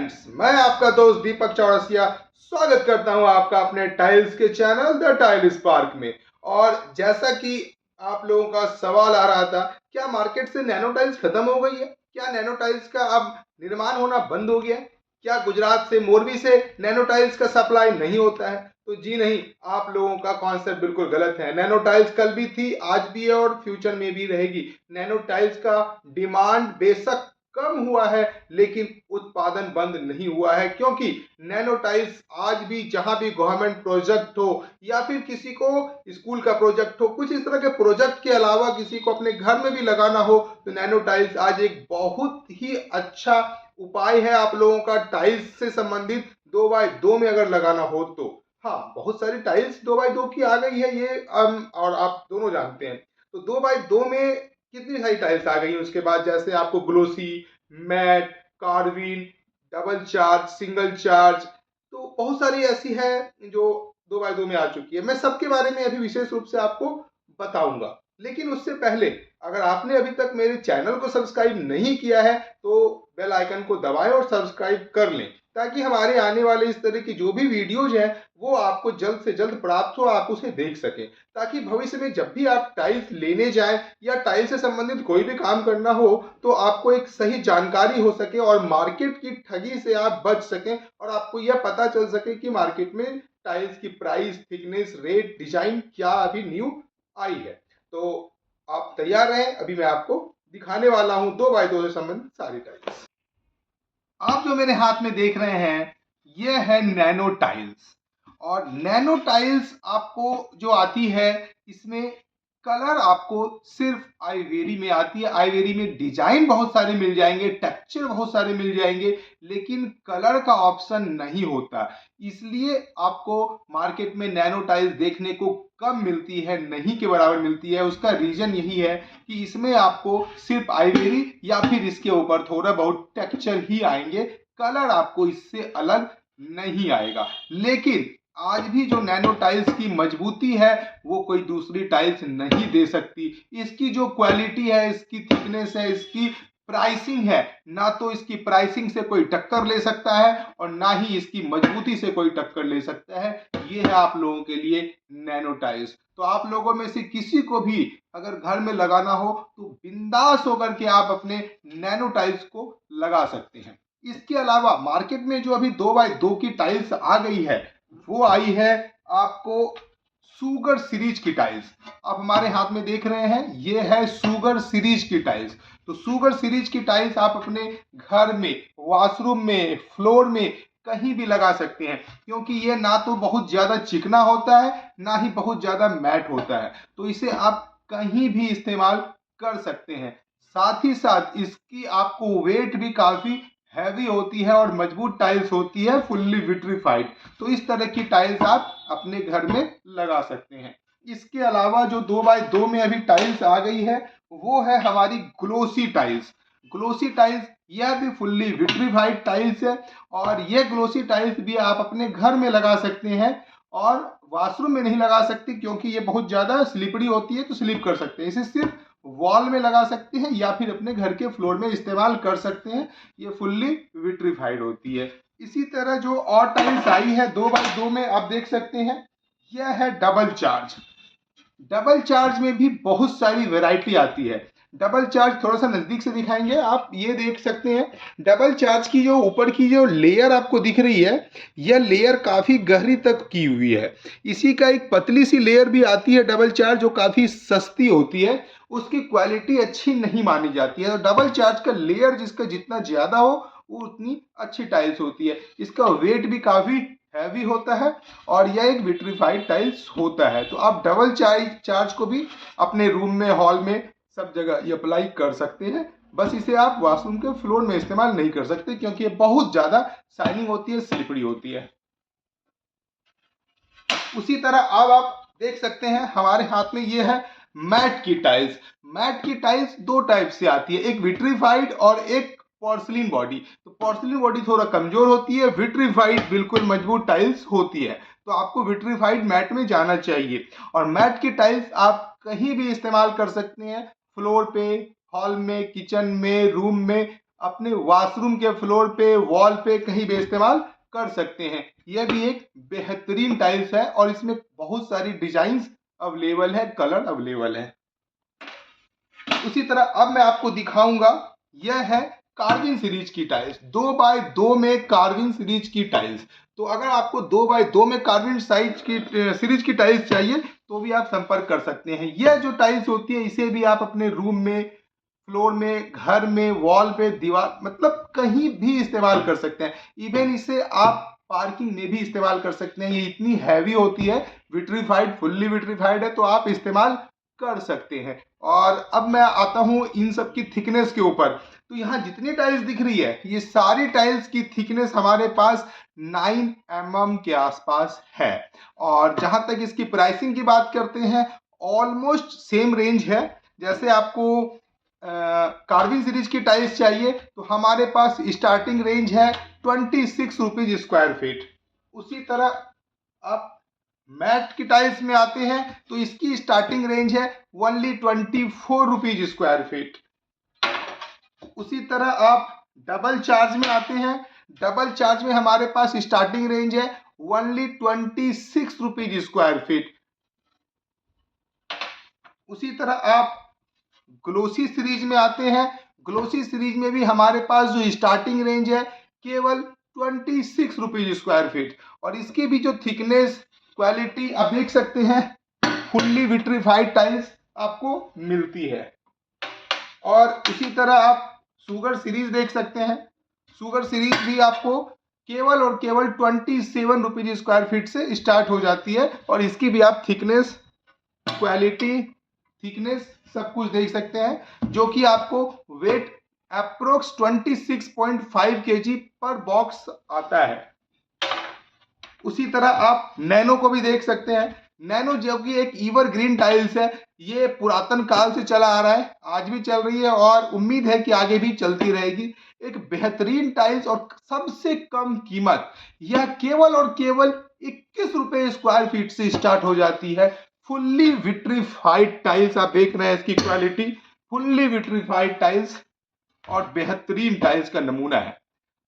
Friends, मैं आपका दोस्त दीपक चौरसिया स्वागत करता हूं आपका अपने टाइल्स के चैनल द टाइल स्पार्क में। और जैसा कि आप लोगों का सवाल आ रहा था, क्या मार्केट से नैनो टाइल्स खत्म हो गई है? क्या नैनो टाइल्स का अब निर्माण होना बंद हो गया है? क्या गुजरात से, मोरबी से नैनो टाइल्स का सप्लाई नहीं होता है? तो जी नहीं, आप लोगों का कॉन्सेप्ट बिल्कुल गलत है। नैनो टाइल्स कल भी थी, आज भी है और फ्यूचर में भी रहेगी। नैनो टाइल्स का डिमांड बेशक कम हुआ है, लेकिन उत्पादन बंद नहीं हुआ है, क्योंकि नैनो टाइल्स आज भी जहां भी गवर्नमेंट प्रोजेक्ट हो या फिर किसी को स्कूल का प्रोजेक्ट हो, कुछ इस तरह के प्रोजेक्ट के अलावा किसी को अपने घर में भी लगाना हो, तो नैनो टाइल्स आज एक बहुत ही अच्छा उपाय है आप लोगों का। टाइल्स से संबंधित 2x2 में अगर लगाना हो तो हाँ, बहुत सारी टाइल्स 2x2 की आ गई है, ये और आप दोनों जानते हैं। तो 2x2 में कितनी सारी टाइल्स आ गई हैं। उसके बाद जैसे आपको ग्लोसी, मैट, कार्विन, डबल चार्ज, सिंगल चार्ज, तो बहुत सारी ऐसी है जो 2x2 में आ चुकी है। मैं सबके बारे में अभी विशेष रूप से आपको बताऊंगा, लेकिन उससे पहले अगर आपने अभी तक मेरे चैनल को सब्सक्राइब नहीं किया है तो बेल आइकन को दबाएं और सब्सक्राइब कर लें, ताकि हमारे आने वाले इस तरह की जो भी वीडियोज हैं वो आपको जल्द से जल्द प्राप्त हो, आप उसे देख सकें, ताकि भविष्य में जब भी आप टाइल्स लेने जाएं या टाइल्स से संबंधित कोई भी काम करना हो तो आपको एक सही जानकारी हो सके और मार्केट की ठगी से आप बच सकें और आपको यह पता चल सके कि मार्केट में टाइल्स की प्राइस, थिकनेस, रेट, डिजाइन क्या अभी न्यू आई है। तो आप तैयार रहें, अभी मैं आपको दिखाने वाला हूं 2x2 से संबंधित सारी टाइल्स। आप जो मेरे हाथ में देख रहे हैं ये है नैनो टाइल्स। और नैनो टाइल्स आपको जो आती है, इसमें कलर आपको सिर्फ आइवेरी में आती है। आइवेरी में डिजाइन बहुत सारे मिल जाएंगे, टेक्सचर बहुत सारे मिल जाएंगे, लेकिन कलर का ऑप्शन नहीं होता। इसलिए आपको मार्केट में नैनो टाइल्स देखने को कम मिलती है, नहीं के बराबर मिलती है। उसका रीजन यही है कि इसमें आपको सिर्फ आइवेरी या फिर इसके ऊपर थोड़ा बहुत टेक्सचर ही आएंगे, कलर आपको इससे अलग नहीं आएगा। लेकिन आज भी जो नैनो टाइल्स की मजबूती है वो कोई दूसरी टाइल्स नहीं दे सकती। इसकी जो क्वालिटी है, इसकी थिकनेस है, इसकी प्राइसिंग है, ना तो इसकी प्राइसिंग से कोई टक्कर ले सकता है और ना ही इसकी मजबूती से कोई टक्कर ले सकता है। ये है आप लोगों के लिए नैनो टाइल्स। तो आप लोगों में से किसी को भी अगर घर में लगाना हो तो बिंदास होकर के आप अपने नैनो टाइल्स को लगा सकते हैं। इसके अलावा मार्केट में जो अभी 2x2 की टाइल्स आ गई है वो आई है आपको सुगर सीरीज की टाइल्स। आप हमारे हाथ में देख रहे हैं, ये है सुगर सीरीज की टाइल्स। तो सुगर सीरीज की टाइल्स आप अपने घर में, वॉशरूम में, फ्लोर में कहीं भी लगा सकते हैं, क्योंकि ये ना तो बहुत ज्यादा चिकना होता है ना ही बहुत ज्यादा मैट होता है। तो इसे आप कहीं भी इस्तेमाल कर सकते हैं। साथ ही साथ इसकी आपको वेट भी काफी हैवी होती है और मजबूत टाइल्स होती है, फुल्ली विट्रीफाइड। तो इस तरह की टाइल्स आप अपने घर में लगा सकते हैं। इसके अलावा जो 2x2 में अभी टाइल्स आ गई है वो है हमारी ग्लोसी टाइल्स। ग्लोसी टाइल्स यह भी फुल्ली विट्रीफाइड टाइल्स है और यह ग्लोसी टाइल्स भी आप अपने घर में लगा सकते हैं और वॉशरूम में नहीं लगा सकते, क्योंकि ये बहुत ज्यादा स्लिपरी होती है, तो स्लिप कर सकते हैं। इसे सिर्फ वॉल में लगा सकते हैं या फिर अपने घर के फ्लोर में इस्तेमाल कर सकते हैं। ये फुल्ली विट्रीफाइड होती है। इसी तरह जो और टाइल्स आई है 2x2 में, आप देख सकते हैं, यह है डबल चार्ज। डबल चार्ज में भी बहुत सारी वैरायटी आती है। डबल चार्ज थोड़ा सा नजदीक से दिखाएंगे, आप ये देख सकते हैं। डबल चार्ज की जो ऊपर की जो लेयर आपको दिख रही है, यह लेयर काफी गहरी तक की हुई है। इसी का एक पतली सी लेयर भी आती है डबल चार्ज, जो काफी सस्ती होती है, उसकी क्वालिटी अच्छी नहीं मानी जाती है। तो डबल चार्ज का लेयर जिसका जितना ज्यादा हो वो उतनी अच्छी टाइल्स होती है। इसका वेट भी काफी हैवी होता है और यह एक विट्रीफाइड टाइल्स होता है। तो आप डबल चार्ज को भी अपने रूम में, हॉल में, सब जगह ये अप्लाई कर सकते हैं। बस इसे आप वॉशरूम के फ्लोर में इस्तेमाल नहीं कर सकते, क्योंकि ये बहुत ज्यादा शाइनिंग होती है, स्लिपरी होती है। उसी तरह अब आप देख सकते हैं हमारे हाथ में ये है मैट की टाइल्स। मैट की टाइल्स दो टाइप से आती है, एक विट्रीफाइड और एक पोर्सिलिन बॉडी। तो पोर्सिलिन बॉडी थोड़ा कमजोर होती है, विट्रीफाइड बिल्कुल मजबूत टाइल्स होती है। तो आपको विट्रीफाइड मैट में जाना चाहिए। और मैट की टाइल्स आप कहीं भी इस्तेमाल कर सकते हैं, फ्लोर पे, हॉल में, किचन में, रूम में, अपने वॉशरूम के फ्लोर पे, वॉल पे, कहीं भी इस्तेमाल कर सकते हैं। यह भी एक बेहतरीन टाइल्स है और इसमें बहुत सारी डिजाइन्स अवेलेबल है, कलर अवेलेबल है। उसी तरह अब मैं आपको दिखाऊंगा, यह है कार्विन सीरीज की टाइल्स, 2x2 में कार्विन सीरीज की टाइल्स। तो अगर आपको 2x2 में कार्विन साइज की सीरीज की टाइल्स चाहिए तो भी आप संपर्क कर सकते हैं। यह जो टाइल्स होती है इसे भी आप अपने रूम में, फ्लोर में, घर में, वॉल पे, दीवार, मतलब कहीं भी इस्तेमाल कर सकते हैं। इवन इसे आप पार्किंग में भी इस्तेमाल कर सकते हैं। ये इतनी हैवी होती है, विट्रीफाइड, फुल्ली विट्रीफाइड है, तो आप इस्तेमाल कर सकते हैं। और अब मैं आता हूं इन सब की थिकनेस के ऊपर। तो यहाँ जितनी टाइल्स दिख रही है ये सारी टाइल्स की थिकनेस हमारे पास 9 mm के आसपास है। और जहां तक इसकी प्राइसिंग की बात करते हैं, ऑलमोस्ट सेम रेंज है। जैसे आपको कार्विन सीरीज की टाइल्स चाहिए तो हमारे पास स्टार्टिंग रेंज है 26 रुपीज स्क्वायर फीट। उसी तरह आप मैट की टाइल्स में आते हैं तो इसकी स्टार्टिंग रेंज है ओनली 24 रुपीज स्क्वायर फीट। उसी तरह आप डबल चार्ज में आते हैं, डबल चार्ज में हमारे पास स्टार्टिंग रेंज है ओनली 26 रुपीज स्क्वायर फीट। उसी तरह आप ग्लोसी सीरीज में आते हैं, ग्लोसी सीरीज में भी हमारे पास जो स्टार्टिंग रेंज है केवल 26 रुपीज स्क्वायर फीट। और इसकी भी जो थिकनेस, क्वालिटी आप देख सकते हैं, फुल्ली विट्रीफाइड टाइल्स आपको मिलती है। और इसी तरह आप सुगर सीरीज देख सकते हैं, सुगर सीरीज भी आपको केवल और केवल 27 रुपीज स्क्वायर फीट से स्टार्ट हो जाती है। और इसकी भी आप थिकनेस, क्वालिटी, थिकनेस सब कुछ देख सकते हैं, जो कि आपको वेट अप्रोक्स 26.5 kg पर बॉक्स आता है। उसी तरह आप नैनो को भी देख सकते हैं। नैनो जो कि एक एवरग्रीन टाइल्स है, ये पुरातन काल से चला आ रहा है, आज भी चल रही है और उम्मीद है कि आगे भी चलती रहेगी। एक बेहतरीन टाइल्स और सबसे कम कीमत, यह केवल और केवल 21 रुपए स्क्वायर फीट से स्टार्ट हो जाती है। फुल्ली विट्रीफाइड टाइल्स आप देख रहे हैं, इसकी क्वालिटी फुल्ली विट्रीफाइड टाइल्स और बेहतरीन टाइल्स का नमूना है।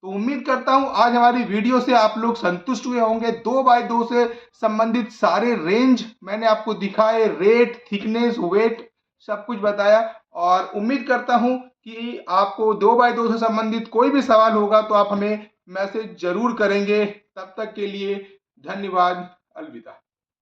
तो उम्मीद करता हूं आज हमारी वीडियो से आप लोग संतुष्ट हुए होंगे। 2x2 से संबंधित सारे रेंज मैंने आपको दिखाए, रेट, थिकनेस, वेट सब कुछ बताया। और उम्मीद करता हूं कि आपको 2x2 से संबंधित कोई भी सवाल होगा तो आप हमें मैसेज जरूर करेंगे। तब तक के लिए धन्यवाद, अलविदा।